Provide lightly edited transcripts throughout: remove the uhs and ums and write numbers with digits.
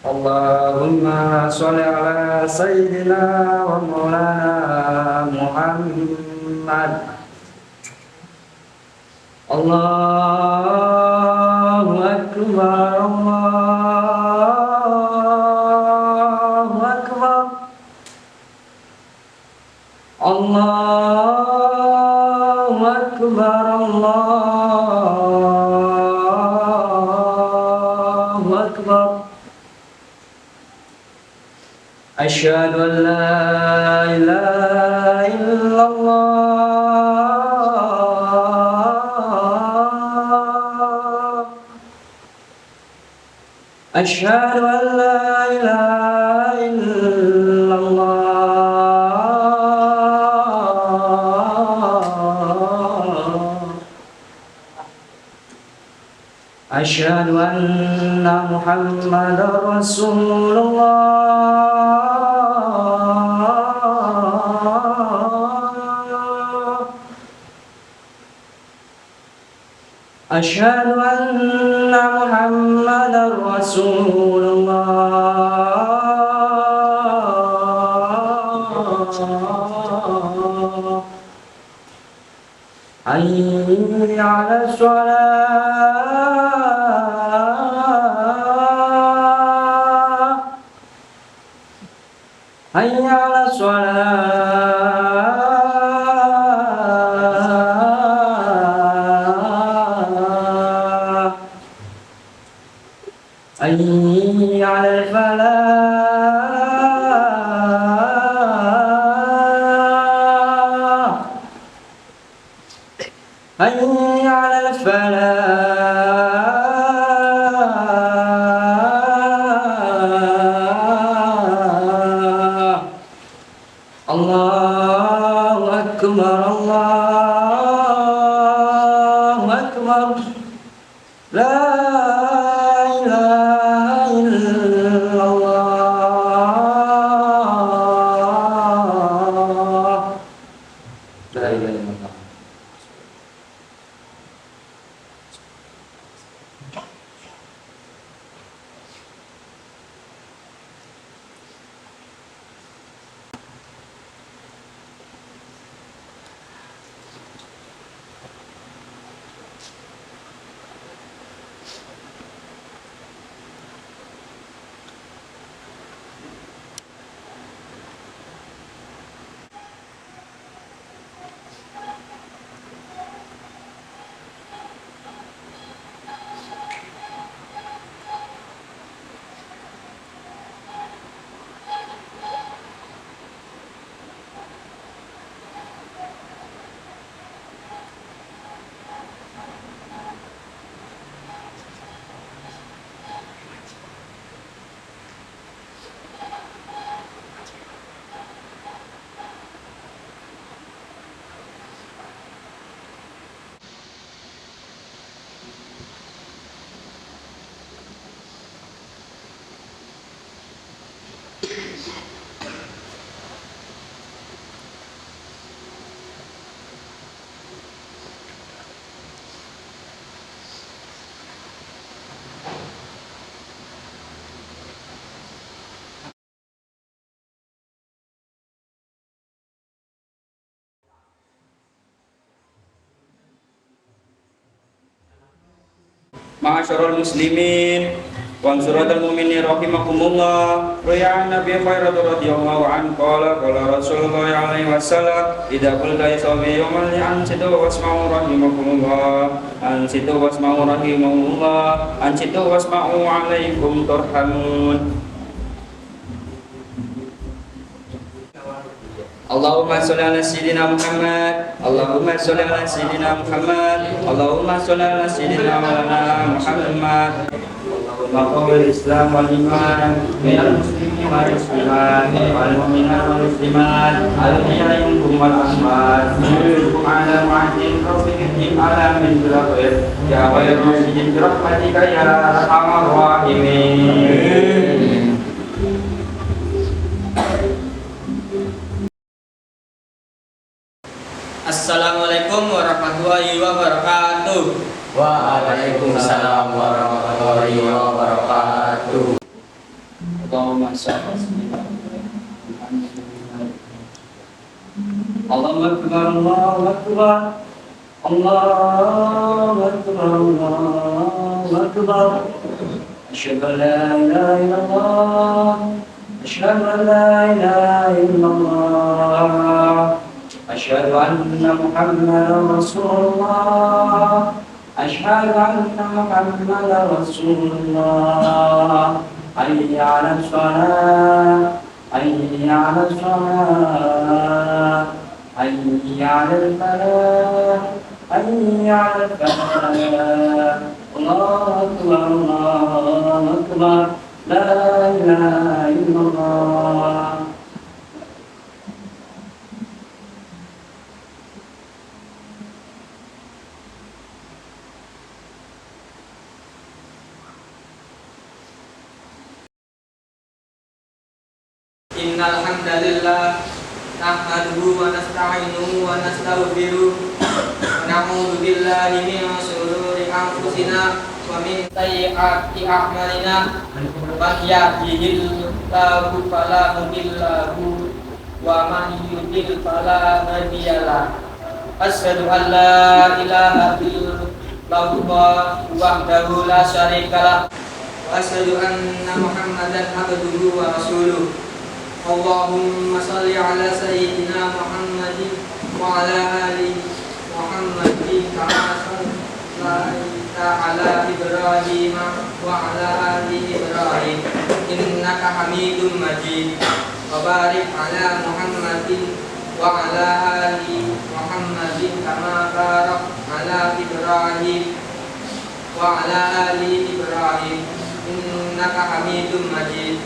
Allahumma sholli ala sayyidina wa maulana Muhammad. Allahu akbar, Allahu akbar, Allahu akbar, Allahu akbar. Asyhadu an la ilaha illallah. Asyhadu an la ilaha illallah. Asyhadu anna Muhammadar Rasulullah. Asyhadu anna Muhammadar Rasulullah. Hayya 'alas shalah. Hayya 'alas shalah. Hayya 'alal falah. Hayya 'alal falah. Allahu akbar, Allahu akbar. La ilaha illallah. La ilaha illallah. Ma'asyiral muslimin wa ansuratul mu'minin rahimakumullah. Roya Nabi Khairatul radhiyallahu anhu qala Rasulullah alaihi wasallam idza qulta ya sawmi yawmal ansitu wasma'u rahimakumullah ansitu wasma'u rahimakumullah ansitu wasma'u alaikum turhamun. Allahumma sholli ala sayyidina Muhammad. Allahumma sholli ala sayyidina Muhammad. Allahumma sholli ala sayyidina Muhammad. Allahumma qawwil Islam wal iman minal muslimin wal muslimat wal mu'minin wal muslimat al-ahya'i minhum wal amwat minhum ala mu'adin rabbihim ala min khair ya khairur rasyidin bi rahmatika ya arhamar rahimin. Assalamualaikum warahmatullahi wabarakatuh. Waalaikumsalam warahmatullahi wabarakatuh. Allahumma shalli ala sayyidina Muhammad. Allahu akbar, Allahu akbar, Allahu akbar, Allahu akbar. Asyhadu an la ilaha illallah, asyhadu an la ilaha illallah, asyhadu anna Muhammadan Rasulullah, asyhadu anna Muhammadan Rasulullah. Hayya 'alas shalah, hayya 'alas shalah, hayya 'alal falah, hayya 'alal falah. Allahu akbar, Allahu akbar, la ilaha illallah. Innal hamdalillah nahmaduhu wa nasta'inuhu wa nastaghfiruh wa na'udzu billahi min shururi anfusina wa min sayyiati a'malina. Man yahdihillahu fala mudilla lahu wa man yudlil fala hadiya lahu. Asyhadu an la ilaha illallah wahdahu la syarika lah wa asyhadu anna Muhammadan abduhu wa rasuluh. Allahumma salli ala sayyidina Muhammadin wa ala ali Muhammadin kama sallaita ala Ibrahim wa ala ali Ibrahim innaka Hamidum Majid. Wa barik ala Muhammadin wa ala ali Muhammadin kama barakta ala Ibrahim wa ala ali Ibrahim innaka Hamidum Majid.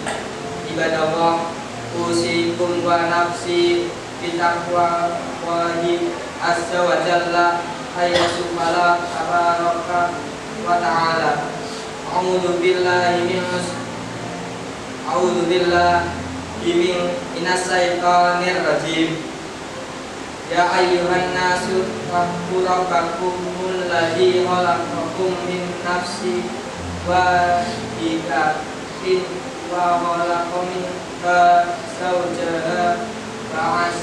Ibadallah, usikum wa nafsi bitaqwa wajib azza wa jalla ayyasubhala tabaraka wa ta'ala. A'udzu billahi minas syaitonir rajim. Ya ayyuhan nasu taqu rabbakumul ladzi khalaqakum min nafsin wahidatin wa khalaqa minha zawjaha ba'as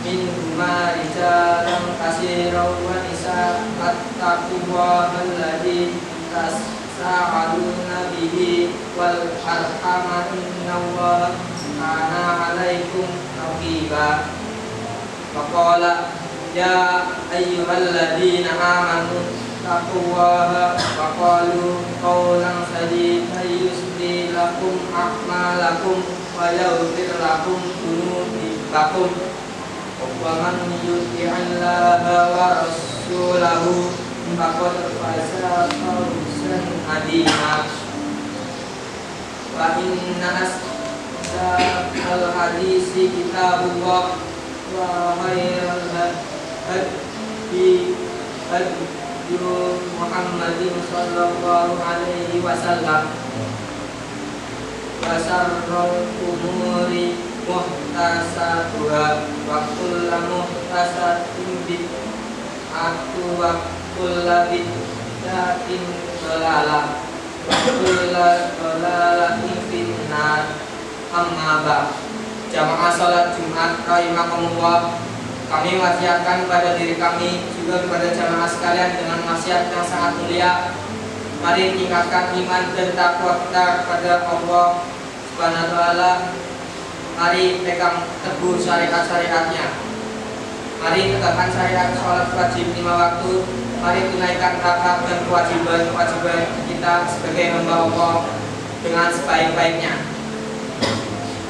minhuma rijalan katsiran wa nisaa fattaqullaha alladzi tasaaluna bihi wal arham innallaha kana 'alaikum raqiba. Faqala ya ayyuhalladzina amanu taqullaha wa qalu qawlan sadida yusli lakum a'malakum wa yaghfir lakum dhunubakum wa man yuti'illaha wa rasulahu faqad faza fawzan 'azima. Wa inna asdaqal hadisi kitabullah wa khairal hadi Muhammadin sallallahu alaihi wasallam wa syarrul umuri muhtasatuha wa kullu muhtasatin bid'atu wa kullu bid'atin dhalalah wa kullu dhalalatin finnar. Amma ba'd. Jamaah salat Jumat rahimakumullah, kami wasiatkan kepada diri kami juga kepada jamaah sekalian dengan wasiat yang sangat mulia. Mari tingkatkan iman dan takwa kita kepada Allah Subhanahu wa taala. Mari pegang teguh syariat-syariatnya. Mari tegakkan syariat sholat wajib 5 waktu. Mari tunaikan hak-hak dan kewajiban-kewajiban kita sebagai hamba Allah dengan sebaik-baiknya.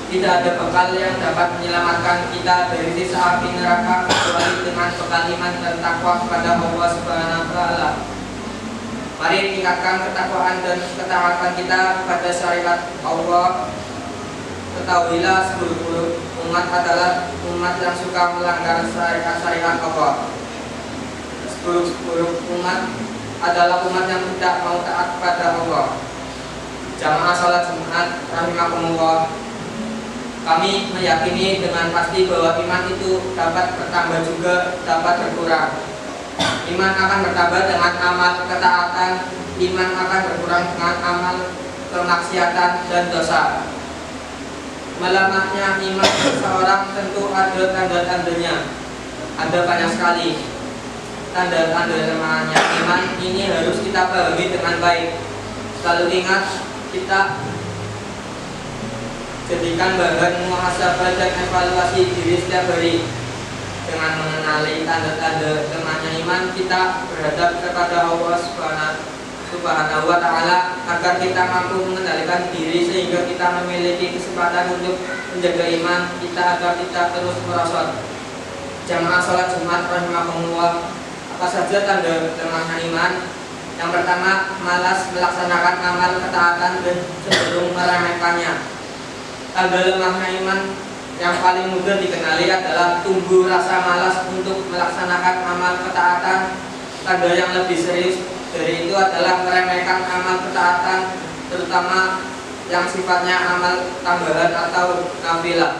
Tidak ada bekal yang dapat menyelamatkan kita dari siksa api neraka kecuali dengan bekal iman dan takwa kepada Allah Subhanahu wa taala. Mari tingkatkan ketakwaan dan ketaatan kita kepada syariat Allah. Ketahuilah seluruh umat adalah umat yang suka melanggar syariat Allah. Seluruh umat adalah umat yang tidak mau taat kepada Allah. Jamaah salat Jumat rahimakumullah, kami meyakini dengan pasti bahwa iman itu dapat bertambah juga dapat berkurang. Iman akan bertambah dengan amal ketaatan, iman akan berkurang dengan amal kemaksiatan dan dosa. Melemahnya iman seseorang tentu ada tanda-tandanya. Ada banyak sekali tanda-tanda lemahnya iman. Ini harus kita pahami dengan baik. Selalu ingat, kita jadikan bahan muhasabah dan evaluasi diri setiap hari. Dengan mengenali tanda-tanda lemahnya iman, kita berhadap kepada Allah Subhanahu wa Ta'ala agar kita mampu mengendalikan diri sehingga kita memiliki kesempatan untuk menjaga iman kita agar tidak terus merosot. Jamaah sholat Jumat rahimakumullah, apa saja tanda lemahnya iman? Yang pertama, malas melaksanakan amal ketaatan dan cenderung meremehkannya. Tanda lemahnya iman yang paling mudah dikenali adalah tumbuh rasa malas untuk melaksanakan amal ketaatan. Tanda yang lebih serius dari itu adalah meremehkan amal ketaatan, terutama yang sifatnya amal tambahan atau nafilah.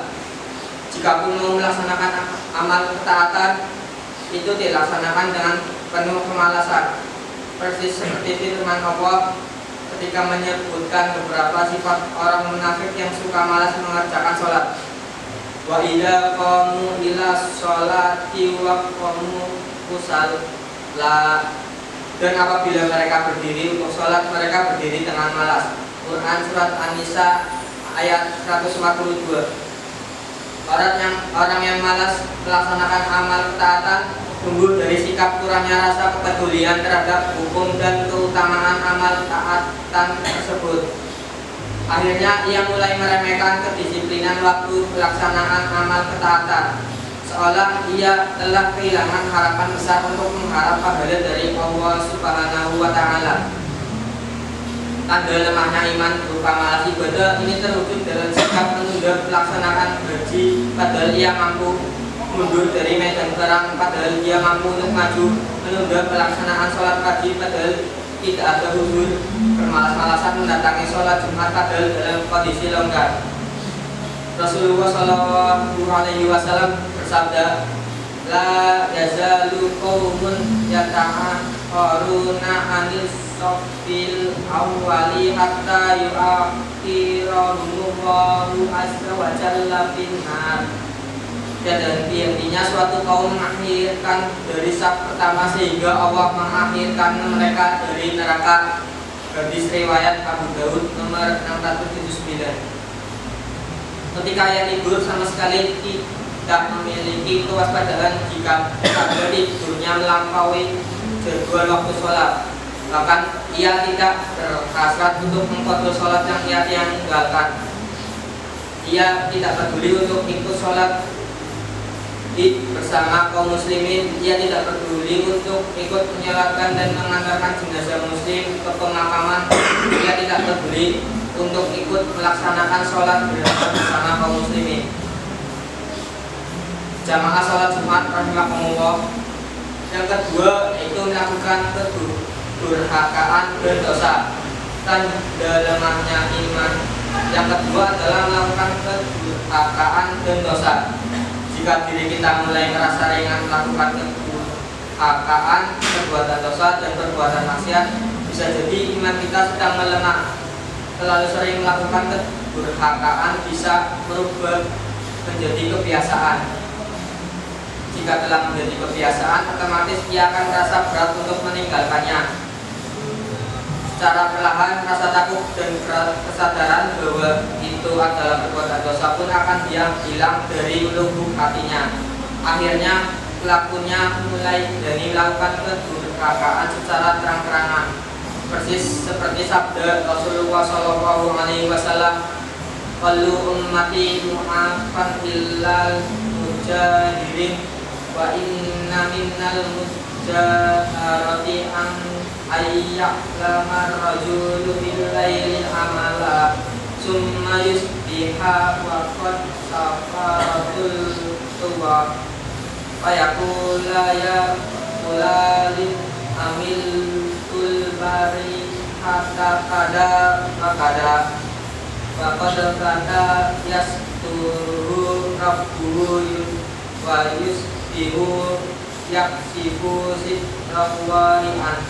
Jika pun mau melaksanakan amal ketaatan, itu dilaksanakan dengan penuh kemalasan. Persis seperti firman Allah ketika menyebutkan beberapa sifat orang munafik yang suka malas mengerjakan sholat. Wa idza qamu ila sholati wa qamu kusala, dan apabila mereka berdiri untuk sholat, mereka berdiri dengan malas. Quran surat An-Nisa ayat 142. Orang yang malas melaksanakan amal ketaatan tumbuh dari sikap kurangnya rasa kepedulian terhadap hukum dan keutamaan amal ketaatan tersebut. Akhirnya ia mulai meremehkan kedisiplinan waktu pelaksanaan amal ketaatan, seolah ia telah kehilangan harapan besar untuk mengharap pahala dari Allah Subhanahu wa Ta'ala. Tanda lemahnya iman berupa malas ibadah ini terwujud dalam sikap menunda pelaksanaan haji padahal ia mampu, mundur dari medan perang padahal ia mampu untuk maju, menunda pelaksanaan sholat haji padahal tidak ada huzur, bermalas-malasan mendatangi sholat Jumat padahal dalam kondisi longgar. Rasulullah Shallallahu Alaihi Wasallam bersabda, la yazalu qaumun yata'akharuna anis sofil awwali hatta yu'akhirahumullahu azza wa jalla finnar. Dan intinya suatu kaum mengakhirkan dari saf pertama sehingga Allah mengakhirkan mereka dari neraka. Hadis riwayat Abu Daud nomor 679. Ketika ia tidur sama sekali tidak memiliki kewaspadaan jika pada tidurnya melampaui jadwal waktu sholat. Bahkan ia tidak berhasrat untuk mengqadha sholat yang ia tinggalkan. Ia tidak peduli untuk ikut sholat bersama kaum muslimin. Ia tidak peduli untuk ikut menyolatkan dan mengantarkan jenazah muslim ke pemakaman. Ia tidak peduli untuk ikut melaksanakan sholat bersama kaum muslimin. Jamaah sholat Jumat rahimakumullah. Yang kedua itu melakukan kedurhakaan dan dosa. Tanda lemahnya iman yang kedua adalah melakukan kedurhakaan dan dosa. Jika diri kita mulai merasa ringan melakukan kedurhakaan, perbuatan dosa dan perbuatan maksiat, bisa jadi iman kita sedang melemah. Terlalu sering melakukan kedurhakaan bisa berubah menjadi kebiasaan. Jika telah menjadi kebiasaan, otomatis ia akan merasa berat untuk meninggalkannya. Secara perlahan, rasa takut dan kesadaran bahwa itu adalah perbuatan dosa pun akan dia hilang dari lubuk hatinya. Akhirnya pelakunya mulai berani melakukan kedurhakaan secara terang-terangan. Persis seperti sabda Rasulullah Shallallahu Alaihi Wasallam, "Qalu ummati mu'afan illal mujahirin wa inna minnal mujaharati an ayya'lamar rajulu bil-laili amala summa yusbiha wa qad safaratul tuwa wa yaqula ya fulalin amiltul bari hatta kada makada wa qad kada yasturu rabbuhu wa yusbihu yaksifu sitrahu wari'an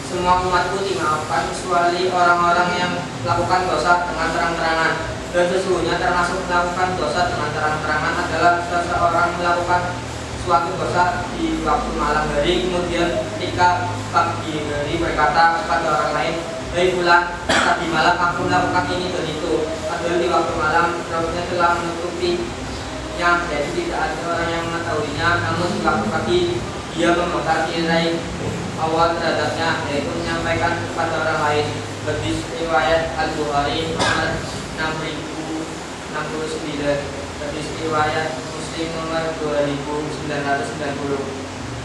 semua umatku dimaafkan kecuali orang-orang yang melakukan dosa dengan terang-terangan. Dan sesungguhnya termasuk melakukan dosa dengan terang-terangan adalah seseorang melakukan suatu dosa di waktu malam hari, kemudian ketika pagi hari berkata kepada orang lain, "Hei fulan, tadi malam aku melakukan ini dan itu." Padahal di waktu malam Rabbnya telah menutupinya, jadi tidak ada orang yang mengetahuinya. Namun di waktu pagi dia membakar nilai awal terhadapnya, yaitu menyampaikan kepada orang lain. Hadis riwayat Al-Bukhari nomor 6069, hadis riwayat Muslim nomor 2990.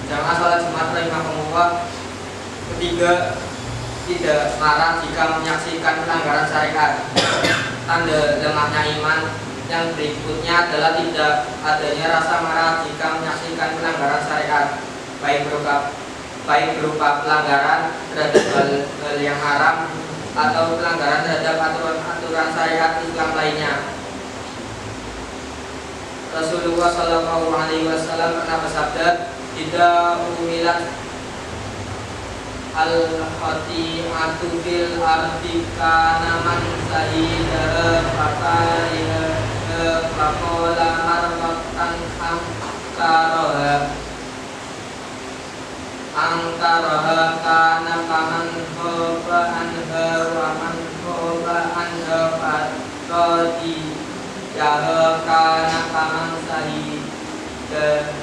Jamaah salat Jumat rahimahumullah. Ketiga, tidak marah jika menyaksikan pelanggaran syariat. Tanda lemahnya iman yang berikutnya adalah tidak adanya rasa marah jika menyaksikan pelanggaran syariat, baik berupa pelanggaran terhadap hal yang haram atau pelanggaran terhadap aturan syariat Islam lainnya. Rasulullah Shallallahu Alaihi Wasallam pernah bersabda, "Tidak umilat al-khati'atu fil ardi kana man sahidah fakariha faqala marwatan angkaraha kana kaman khoba anha wa man khoba anha fatodi jaha kana kaman sahidah."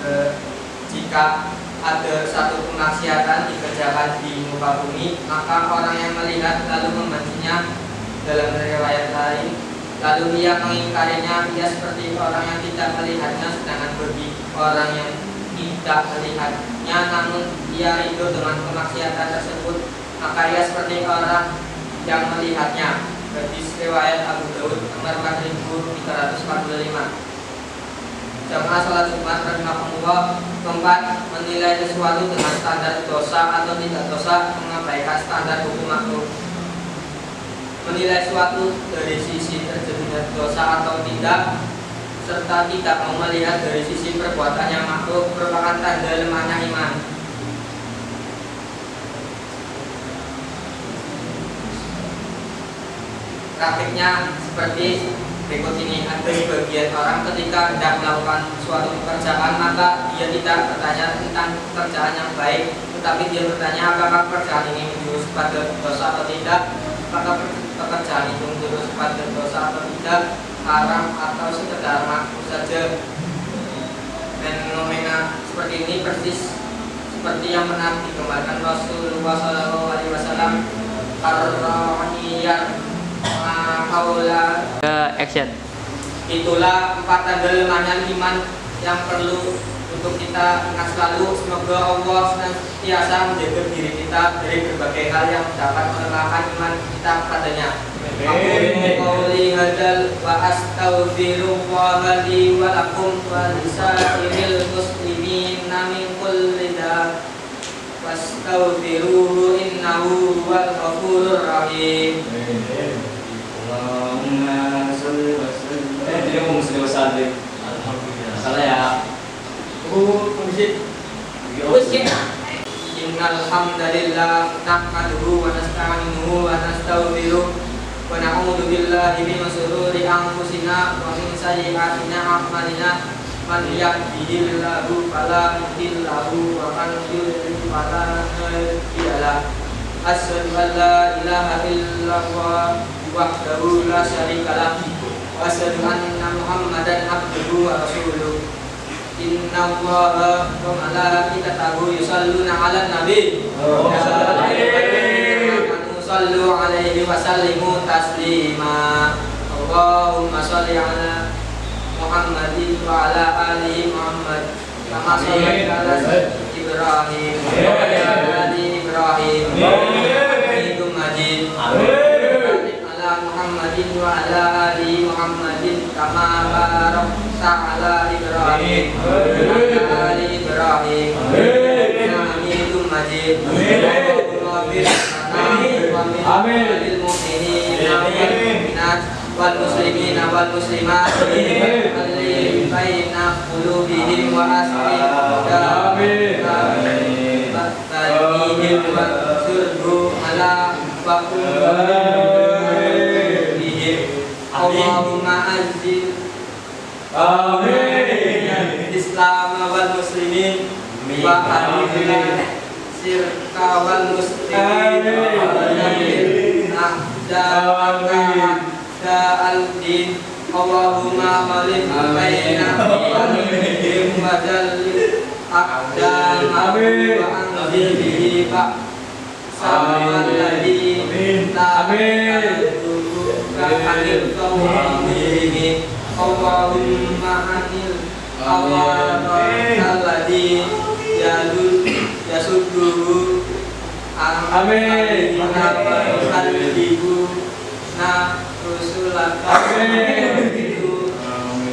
Jika ada satu kemaksiatan dikerjakan di muka bumi, maka orang yang melihat lalu membencinya. Dalam riwayat lain, lalu ia mengingkarinya, ia seperti orang yang tidak melihatnya. Sedangkan bagi orang yang tidak melihatnya namun ia ridho dengan kemaksiatan tersebut, maka ia seperti orang yang melihatnya. Hadis riwayat Abu Daud nomor 4345. Jamaah salat Jumat rahimahumullah. Keempat, menilai sesuatu dengan standar dosa atau tidak dosa, mengabaikan standar hukum makruh. Menilai sesuatu dari sisi terjadinya dosa atau tidak, serta tidak mau melihat dari sisi perbuatan yang makruh, merupakan tanda lemahnya iman. Praktiknya seperti berikut ini. Ada sebagian orang ketika hendak melakukan suatu pekerjaan, maka dia tidak bertanya tentang pekerjaan yang baik, tetapi dia bertanya apakah pekerjaan ini menjurus pada dosa atau tidak, apakah pekerjaan itu menjurus pada dosa atau tidak, haram atau sekedar makruh saja. Fenomena seperti ini persis seperti yang pernah digambarkan Rasulullah SAW. Action. Itulah 4 tanda lemahnya iman yang perlu untuk kita ingat selalu. Semoga Allah senantiasa menjaga diri kita dari berbagai hal yang dapat melemahkan iman kita padanya. Aku qouli hadzal wa astaghfirullah li wa lakum wa lisairil muslimina min kulli dzamb wastaghfiruhu innahu huwal ghafurur rahim. Allahumma sholli wa sallim. Dia ngomong sholli wa sallim. Salah ya. Musik. Innal hamdalillah nahmaduhu wa nasta'inuhu wa nastaghfiruh wa na'udzu billahi min shururi anfusina wa min sayyi'ati a'malina. Man yahdihillahu fala mudilla lahu wa man yudlil fala hadiya lahu. Asyhadu an la ilaha illallah wahdahu la syarika lahu wa asyhadu anna Muhammadan abduhu wa rasuluh. Inna Allaha wa malaikatahu yusalluna 'alan nabi. Sallu 'alaihi wa sallimu taslima. Allahumma shalli 'ala Muhammadin wa 'ala ali Muhammad kama shallaita 'ala Ibrahim wa 'ala ali Ibrahim. Hamidum Majid. Ala Muhammadin wa 'ala ali Muhammadin kama barakta 'ala Ibrahim wa 'ala ali Ibrahim. Hamidum Majid. Amin. Wal muslimin wal muslimat alli baina qulubihim wa asli amin. wasurhu ala bihim. Allahumma azzil Islam wal muslimin wa adilna sirka wal muslimin al-din. Allahumma khalif baina qalbihim wa jalil aqdamahum wa anzil bihi sama alladhi anil qawmi. Allahumma anil alladhi yasudduhu amin na rusulaka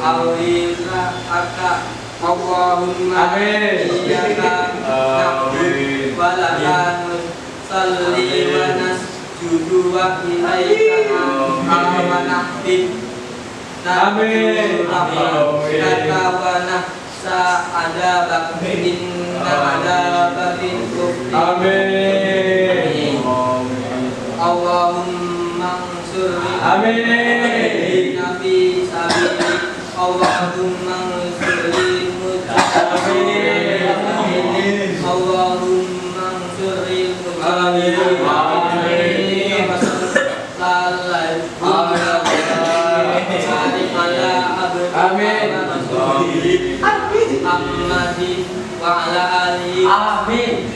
awila aka. Allahumma iyyaka na'budu wa laka nusalli wa nasjudu wa ilaika nahmid. Amin. Kata wa nahsa adabak inna adabak kufri. Amin. Allahumma ansuri nabi sabili. Allahumma ansuri mujahidin. Allahumma ansuri mujahidin. Amin. Muhammadin wa ala alihi. Amin.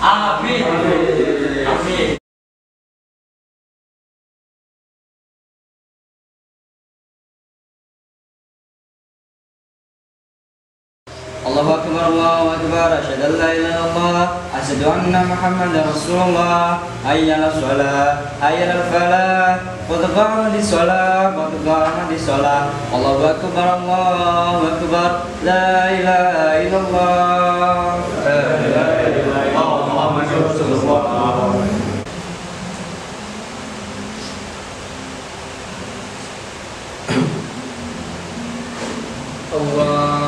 Amin. Amin. Allahu akbar, Allahu akbar, asyhadu an la ilaha illallah, asyhadu anna Muhammadar Rasulullah. Hayya 'alas shalah, hayya 'alal falah, qad qamatis shalah, qad qamatis shalah. Allahu akbar, Allahu akbar, la ilaha illallah, la ilaha illallah, Muhammadur Rasulullah. Allah